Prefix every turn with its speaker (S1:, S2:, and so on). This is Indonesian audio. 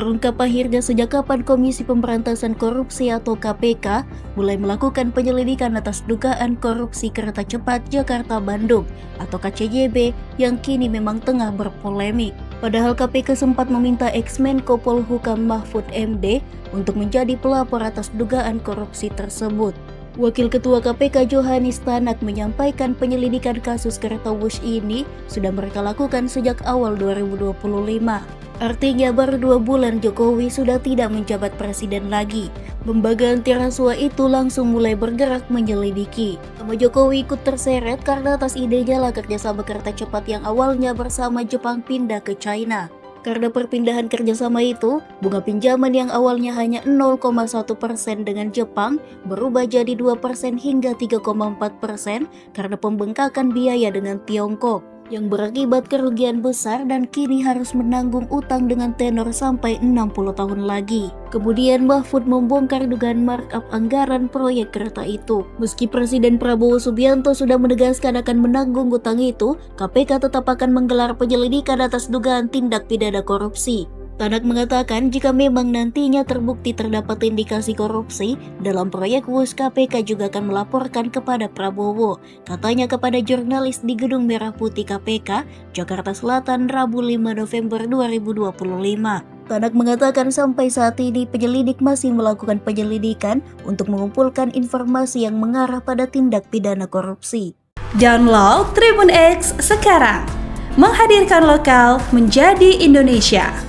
S1: terungkap akhirnya sejak kapan Komisi Pemberantasan Korupsi atau KPK mulai melakukan penyelidikan atas dugaan korupsi kereta cepat Jakarta-Bandung atau KCJB yang kini memang tengah berpolemik. Padahal KPK sempat meminta ex-Menko Polhukam Mahfud MD untuk menjadi pelapor atas dugaan korupsi tersebut. Wakil Ketua KPK Johanis Tanak menyampaikan penyelidikan kasus kereta Wush ini sudah mereka lakukan sejak awal 2025. Artinya baru 2 bulan Jokowi sudah tidak menjabat presiden lagi. Lembaga anti rasuah itu langsung mulai bergerak menyelidiki. Nama Jokowi ikut terseret karena atas idenya lah kerjasama kereta cepat yang awalnya bersama Jepang pindah ke China. Karena perpindahan kerjasama itu, bunga pinjaman yang awalnya hanya 0,1% dengan Jepang berubah jadi 2% hingga 3,4% karena pembengkakan biaya dengan Tiongkok, yang berakibat kerugian besar dan kini harus menanggung utang dengan tenor sampai 60 tahun lagi. Kemudian Mahfud membongkar dugaan markup anggaran proyek kereta itu. Meski Presiden Prabowo Subianto sudah menegaskan akan menanggung utang itu, KPK tetap akan menggelar penyelidikan atas dugaan tindak pidana korupsi. Tanak mengatakan jika memang nantinya terbukti terdapat indikasi korupsi dalam proyek Wush, KPK juga akan melaporkan kepada Prabowo, katanya kepada jurnalis di Gedung Merah Putih KPK, Jakarta Selatan, Rabu 5 November 2025. Tanak mengatakan sampai saat ini penyelidik masih melakukan penyelidikan untuk mengumpulkan informasi yang mengarah pada tindak pidana korupsi.
S2: Download Tribun X sekarang, menghadirkan lokal menjadi Indonesia.